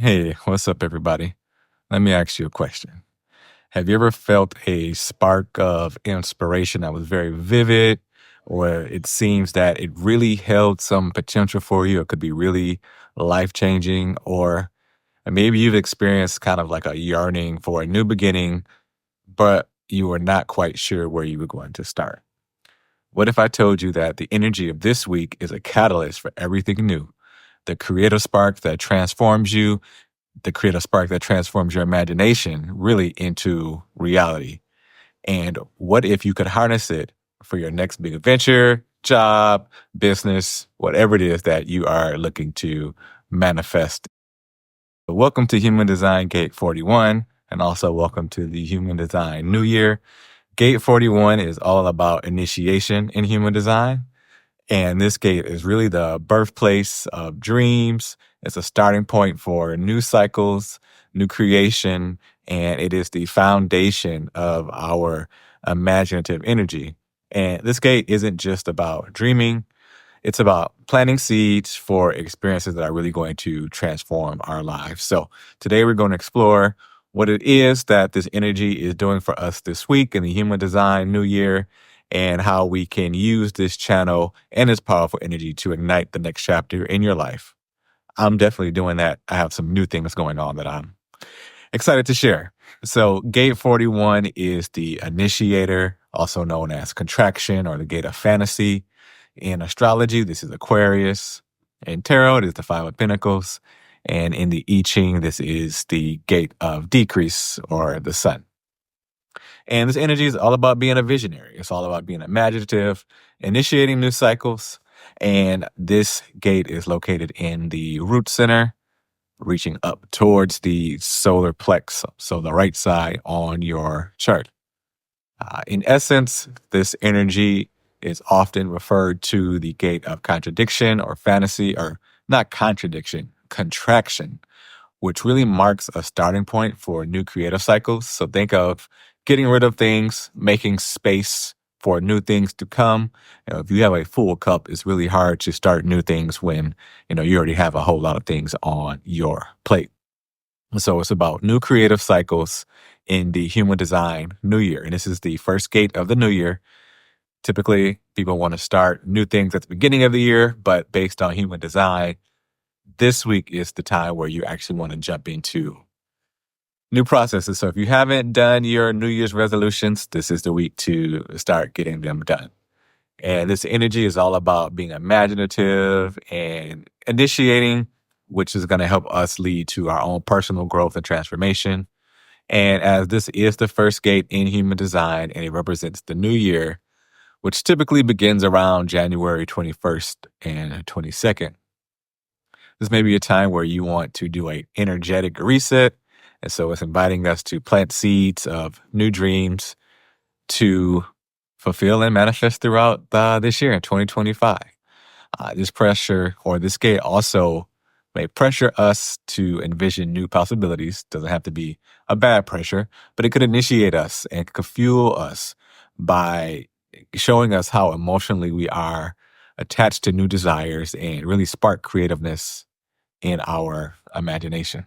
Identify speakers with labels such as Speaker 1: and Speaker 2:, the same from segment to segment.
Speaker 1: Hey, what's up, everybody? Let me ask you a question. Have you ever felt a spark of inspiration that was very vivid, or it seems that it really held some potential for you? It could be really life changing, or maybe you've experienced kind of like a yearning for a new beginning, but you were not quite sure where you were going to start. What if I told you that the energy of this week is a catalyst for everything new? The creative spark that transforms you, the creative spark that transforms your imagination really into reality. And what if you could harness it for your next big adventure, job, business, whatever it is that you are looking to manifest? Welcome to Human Design Gate 41, and also welcome to the Human Design New Year. Gate 41 is all about initiation in human design. And this gate is really the birthplace of dreams. It's a starting point for new cycles, new creation, and it is the foundation of our imaginative energy. And this gate isn't just about dreaming, it's about planting seeds for experiences that are really going to transform our lives. So today we're going to explore what it is that this energy is doing for us this week in the Human Design New Year, and how we can use this channel and this powerful energy to ignite the next chapter in your life. I'm definitely doing that. I have some new things going on that I'm excited to share. So, Gate 41 is the initiator, also known as contraction or the gate of fantasy. In astrology, this is Aquarius. In tarot, it is the Five of Pentacles. And in the I Ching, this is the gate of decrease or the sun. And this energy is all about being a visionary. It's all about being imaginative, initiating new cycles. And this gate is located in the root center, reaching up towards the solar plex, so the right side on your chart. In essence, this energy is often referred to the gate of contradiction or fantasy, or not contradiction, contraction, which really marks a starting point for new creative cycles. So think of getting rid of things, making space for new things to come. If you have a full cup, it's really hard to start new things when, you already have a whole lot of things on your plate. So it's about new creative cycles in the Human Design New Year. And this is the first gate of the new year. Typically, people want to start new things at the beginning of the year, but based on human design, this week is the time where you actually want to jump into new processes. So if you haven't done your New Year's resolutions, this is the week to start getting them done. And this energy is all about being imaginative and initiating, which is going to help us lead to our own personal growth and transformation. And as this is the first gate in human design and it represents the new year, which typically begins around January 21st and 22nd. This may be a time where you want to do an energetic reset. And so it's inviting us to plant seeds of new dreams to fulfill and manifest throughout this year in 2025. This pressure or this gate also may pressure us to envision new possibilities. Doesn't have to be a bad pressure, but it could initiate us and could fuel us by showing us how emotionally we are attached to new desires and really spark creativeness in our imagination.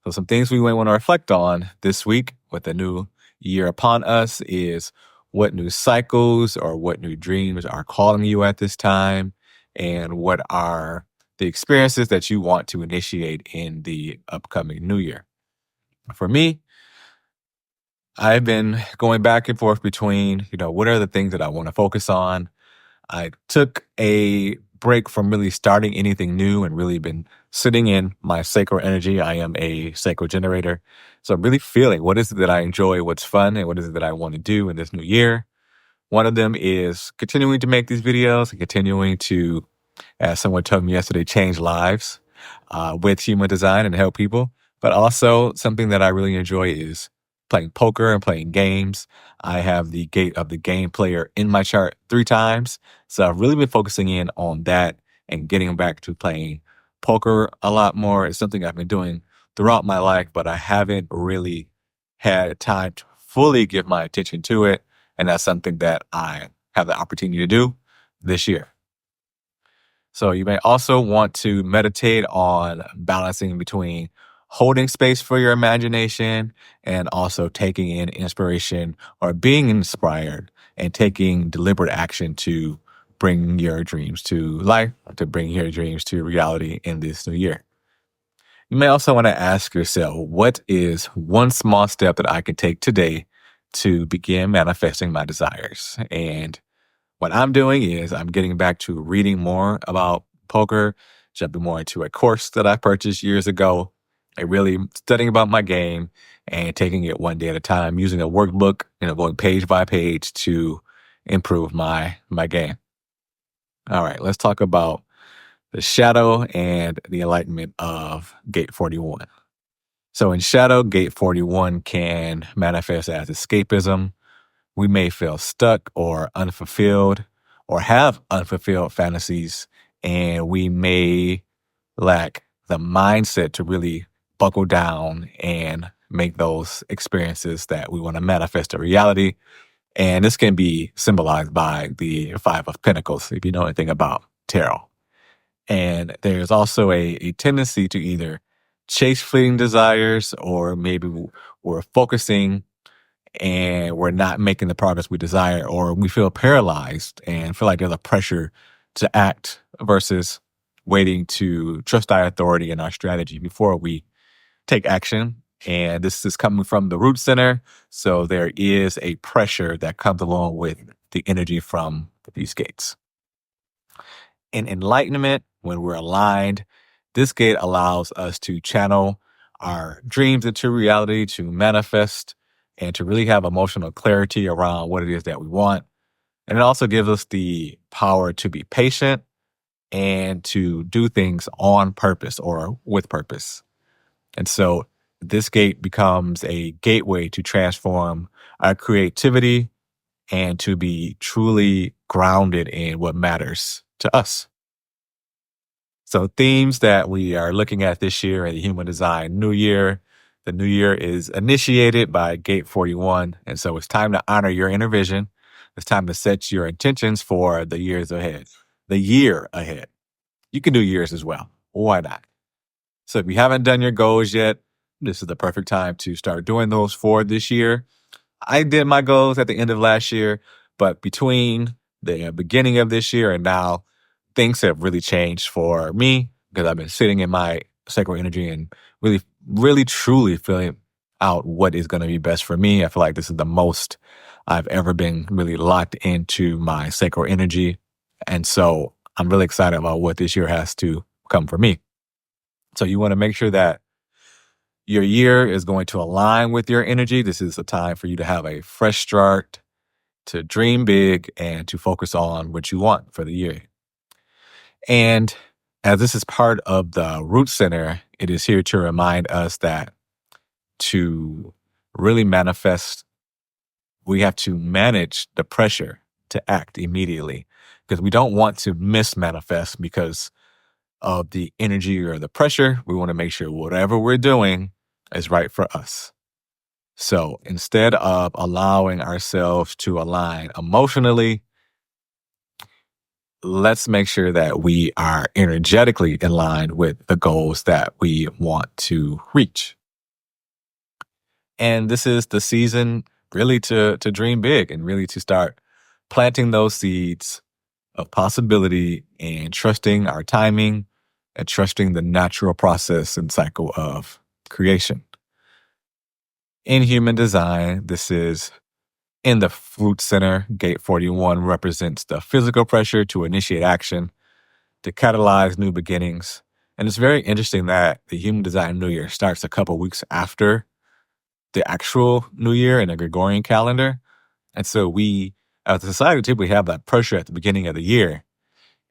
Speaker 1: So some things we might want to reflect on this week with the new year upon us is what new cycles or what new dreams are calling you at this time, and what are the experiences that you want to initiate in the upcoming new year. For me, I've been going back and forth between, what are the things that I want to focus on. I took a break from really starting anything new and really been sitting in my sacral energy. I am a sacral generator. So I'm really feeling what is it that I enjoy, what's fun, and what is it that I want to do in this new year. One of them is continuing to make these videos and continuing to, as someone told me yesterday, change lives with human design and help people. But also something that I really enjoy is playing poker and playing games. I have the gate of the game player in my chart 3 times. So I've really been focusing in on that and getting back to playing poker a lot more. It's something I've been doing throughout my life, but I haven't really had time to fully give my attention to it. And that's something that I have the opportunity to do this year. So you may also want to meditate on balancing between holding space for your imagination and also taking in inspiration or being inspired and taking deliberate action to bring your dreams to life, to bring your dreams to reality in this new year. You may also want to ask yourself, what is one small step that I can take today to begin manifesting my desires? And what I'm doing is I'm getting back to reading more about poker, jumping more into a course that I purchased years ago, and really studying about my game and taking it one day at a time, using a workbook, going page by page to improve my game. All right, let's talk about the shadow and the enlightenment of Gate 41. So in shadow, Gate 41 can manifest as escapism. We may feel stuck or unfulfilled or have unfulfilled fantasies, and we may lack the mindset to really buckle down and make those experiences that we want to manifest a reality. And this can be symbolized by the Five of Pentacles, if you know anything about tarot. And there's also a tendency to either chase fleeting desires, or maybe we're focusing and we're not making the progress we desire, or we feel paralyzed and feel like there's a pressure to act versus waiting to trust our authority and our strategy before we take action. And this is coming from the root center. So there is a pressure that comes along with the energy from these gates. In enlightenment, when we're aligned, this gate allows us to channel our dreams into reality, to manifest, and to really have emotional clarity around what it is that we want. And it also gives us the power to be patient and to do things on purpose or with purpose. And so this gate becomes a gateway to transform our creativity and to be truly grounded in what matters to us. So themes that we are looking at this year in the Human Design New Year. The new year is initiated by Gate 41. And so it's time to honor your inner vision. It's time to set your intentions for the years ahead, the year ahead. You can do years as well. Why not? So if you haven't done your goals yet, this is the perfect time to start doing those for this year. I did my goals at the end of last year, but between the beginning of this year and now, things have really changed for me because I've been sitting in my sacral energy and really, really, truly feeling out what is going to be best for me. I feel like this is the most I've ever been really locked into my sacral energy. And so I'm really excited about what this year has to come for me. So you want to make sure that your year is going to align with your energy. This is a time for you to have a fresh start, to dream big, and to focus on what you want for the year. And as this is part of the root center, it is here to remind us that to really manifest, we have to manage the pressure to act immediately, because we don't want to mismanifest because of the energy or the pressure. We want to make sure whatever we're doing is right for us. So instead of allowing ourselves to align emotionally, let's make sure that we are energetically aligned with the goals that we want to reach. And this is the season really to dream big and really to start planting those seeds of possibility and trusting our timing and trusting the natural process and cycle of creation. In human design, this is in the root center. Gate 41 represents the physical pressure to initiate action, to catalyze new beginnings. And it's very interesting that the Human Design New Year starts a couple weeks after the actual New Year in the Gregorian calendar. And so we, as a society, typically have that pressure at the beginning of the year.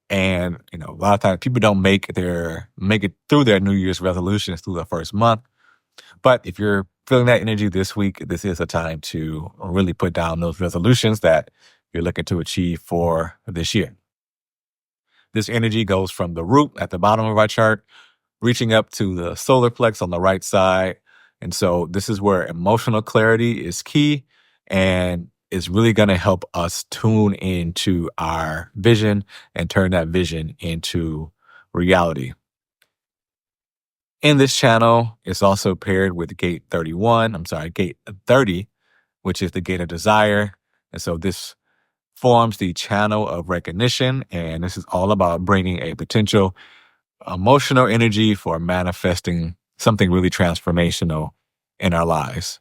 Speaker 1: And, a lot of times people don't make it through their New Year's resolutions through the first month. But if you're feeling that energy this week, this is a time to really put down those resolutions that you're looking to achieve for this year. This energy goes from the root at the bottom of our chart, reaching up to the solar plex on the right side. And so this is where emotional clarity is key. And is really going to help us tune into our vision and turn that vision into reality. In this channel, it's also paired with gate 30, which is the gate of desire. And so this forms the channel of recognition. And this is all about bringing a potential emotional energy for manifesting something really transformational in our lives.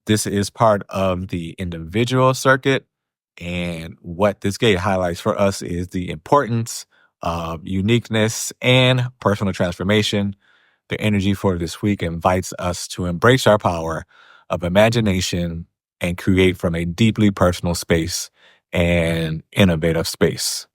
Speaker 1: This is part of the individual circuit. And what this gate highlights for us is the importance of uniqueness and personal transformation. The energy for this week invites us to embrace our power of imagination and create from a deeply personal space and innovative space.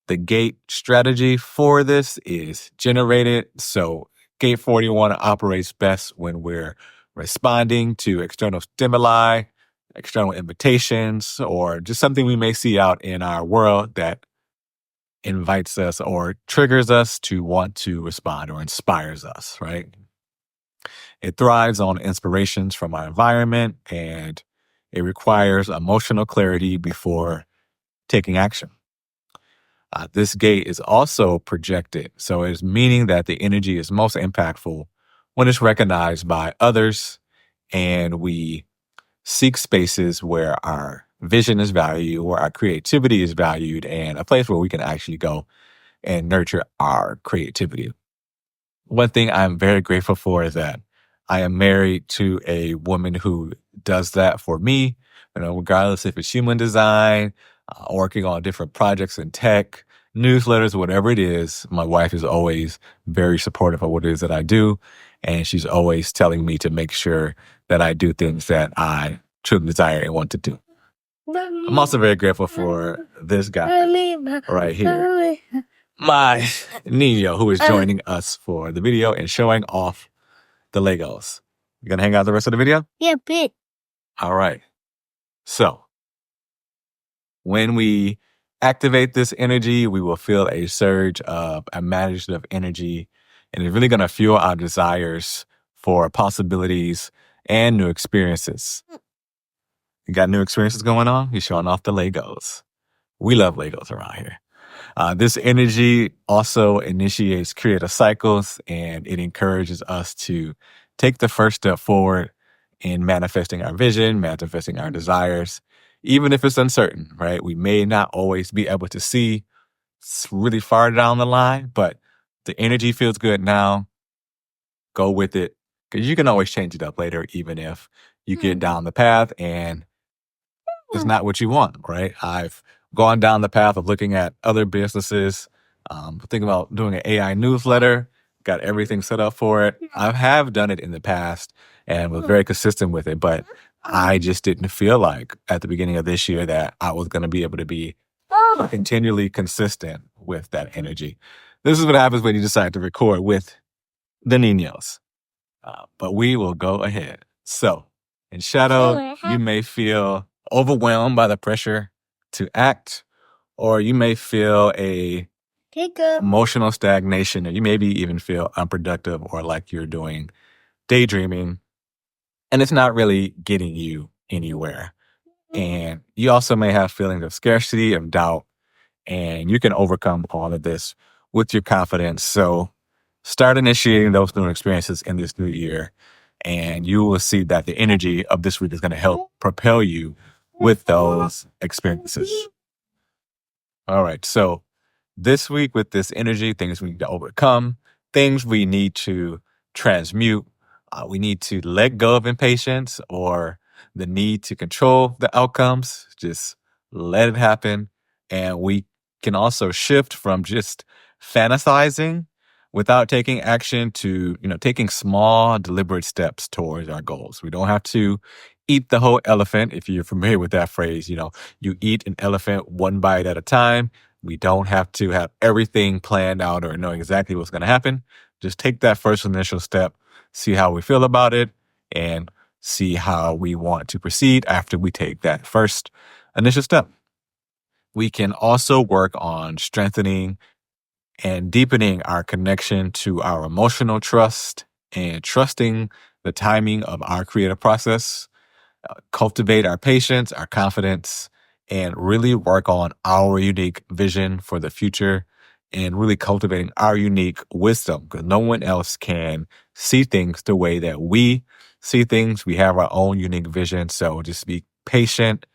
Speaker 1: The gate strategy for this is generated. So gate 41 operates best when we're responding to external stimuli, external invitations, or just something we may see out in our world that invites us or triggers us to want to respond or inspires us, right? It thrives on inspirations from our environment, and it requires emotional clarity before taking action. This gate is also projected, so it's meaning that the energy is most impactful when it's recognized by others, and we seek spaces where our vision is valued, where our creativity is valued, and a place where we can actually go and nurture our creativity. One thing I'm very grateful for is that I am married to a woman who does that for me, regardless if it's human design, working on different projects in tech, newsletters, whatever it is. My wife is always very supportive of what it is that I do. And she's always telling me to make sure that I do things that I truly desire and want to do. I'm also very grateful for this guy right here, my Nino, who is joining us for the video and showing off the Legos. You gonna hang out the rest of the video?
Speaker 2: Yeah, bit.
Speaker 1: All right. So when we activate this energy, we will feel a surge of imaginative energy, and it's really gonna fuel our desires for possibilities and new experiences. You got new experiences going on? You're showing off the Legos. We love Legos around here. This energy also initiates creative cycles, and it encourages us to take the first step forward in manifesting our vision, manifesting our desires, even if it's uncertain, right? We may not always be able to see really far down the line, but the energy feels good now. Go with it, because you can always change it up later, even if you get down the path and it's not what you want, right? I've gone down the path of looking at other businesses, thinking about doing an AI newsletter, got everything set up for it. I have done it in the past and was very consistent with it, but I just didn't feel like at the beginning of this year that I was going to be able to be continually consistent with that energy. This is what happens when you decide to record with the Ninos. But we will go ahead. So, in shadow, you may feel overwhelmed by the pressure to act, or you may feel a emotional stagnation, or you maybe even feel unproductive or like you're doing daydreaming, and it's not really getting you anywhere. And you also may have feelings of scarcity, of doubt, and you can overcome all of this with your confidence. So start initiating those new experiences in this new year, and you will see that the energy of this week is going to help propel you with those experiences. All right. So this week with this energy, things we need to overcome, things we need to transmute. We need to let go of impatience or the need to control the outcomes. Just let it happen. And we can also shift from just fantasizing without taking action to, taking small, deliberate steps towards our goals. We don't have to eat the whole elephant. If you're familiar with that phrase, you eat an elephant one bite at a time. We don't have to have everything planned out or know exactly what's going to happen. Just take that first initial step, see how we feel about it, and see how we want to proceed after we take that first initial step. We can also work on strengthening and deepening our connection to our emotional trust and trusting the timing of our creative process. cultivate our patience, our confidence, and really work on our unique vision for the future and really cultivating our unique wisdom because no one else can see things the way that we see things. We have our own unique vision. So just be patient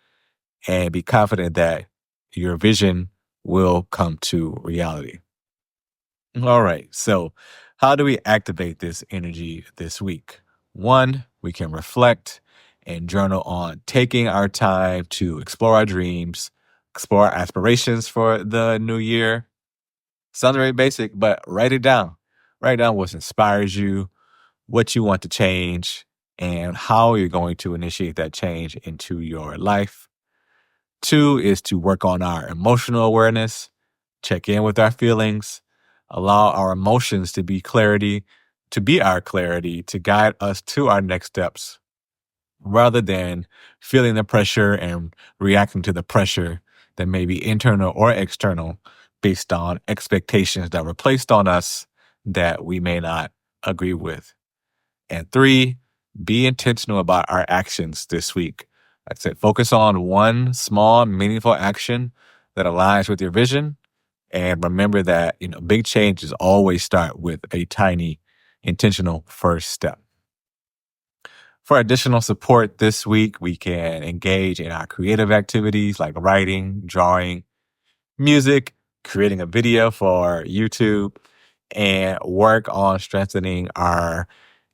Speaker 1: and be confident that your vision will come to reality. All right. So, how do we activate this energy this week? One, we can reflect and journal on taking our time to explore our dreams, explore our aspirations for the new year. Sounds very basic, but write it down. Write down what inspires you, what you want to change, and how you're going to initiate that change into your life. Two is to work on our emotional awareness, check in with our feelings, allow our emotions to be our clarity, to guide us to our next steps, rather than feeling the pressure and reacting to the pressure that may be internal or external based on expectations that were placed on us that we may not agree with. And three, be intentional about our actions this week. Like I said, focus on one small, meaningful action that aligns with your vision. And remember that, big changes always start with a tiny, intentional first step. For additional support this week, we can engage in our creative activities like writing, drawing, music, creating a video for YouTube, and work on strengthening our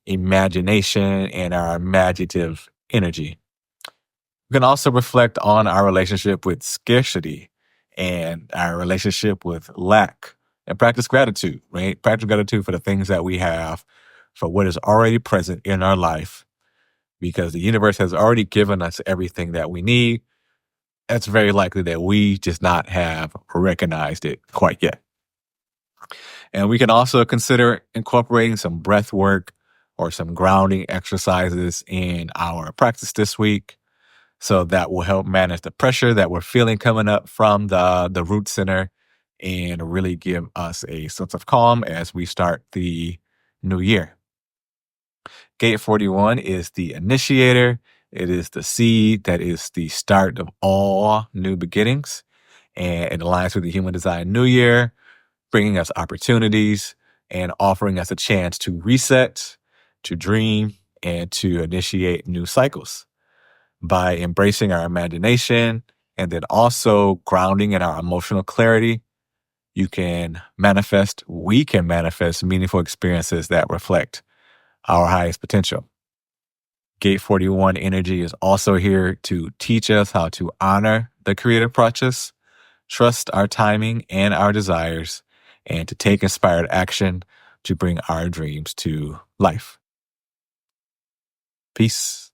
Speaker 1: imagination and our imaginative energy. We can also reflect on our relationship with scarcity and our relationship with lack and practice gratitude, right? Practice gratitude for the things that we have, for what is already present in our life, because the universe has already given us everything that we need. It's very likely that we just not have recognized it quite yet. And we can also consider incorporating some breath work or some grounding exercises in our practice this week. So that will help manage the pressure that we're feeling coming up from the root center and really give us a sense of calm as we start the new year. Gate 41 is the initiator. It is the seed that is the start of all new beginnings. And it aligns with the Human Design New Year, bringing us opportunities and offering us a chance to reset, to dream, and to initiate new cycles. By embracing our imagination and then also grounding in our emotional clarity, we can manifest meaningful experiences that reflect our highest potential. Gate 41 energy is also here to teach us how to honor the creative process, trust our timing and our desires, and to take inspired action to bring our dreams to life. Peace.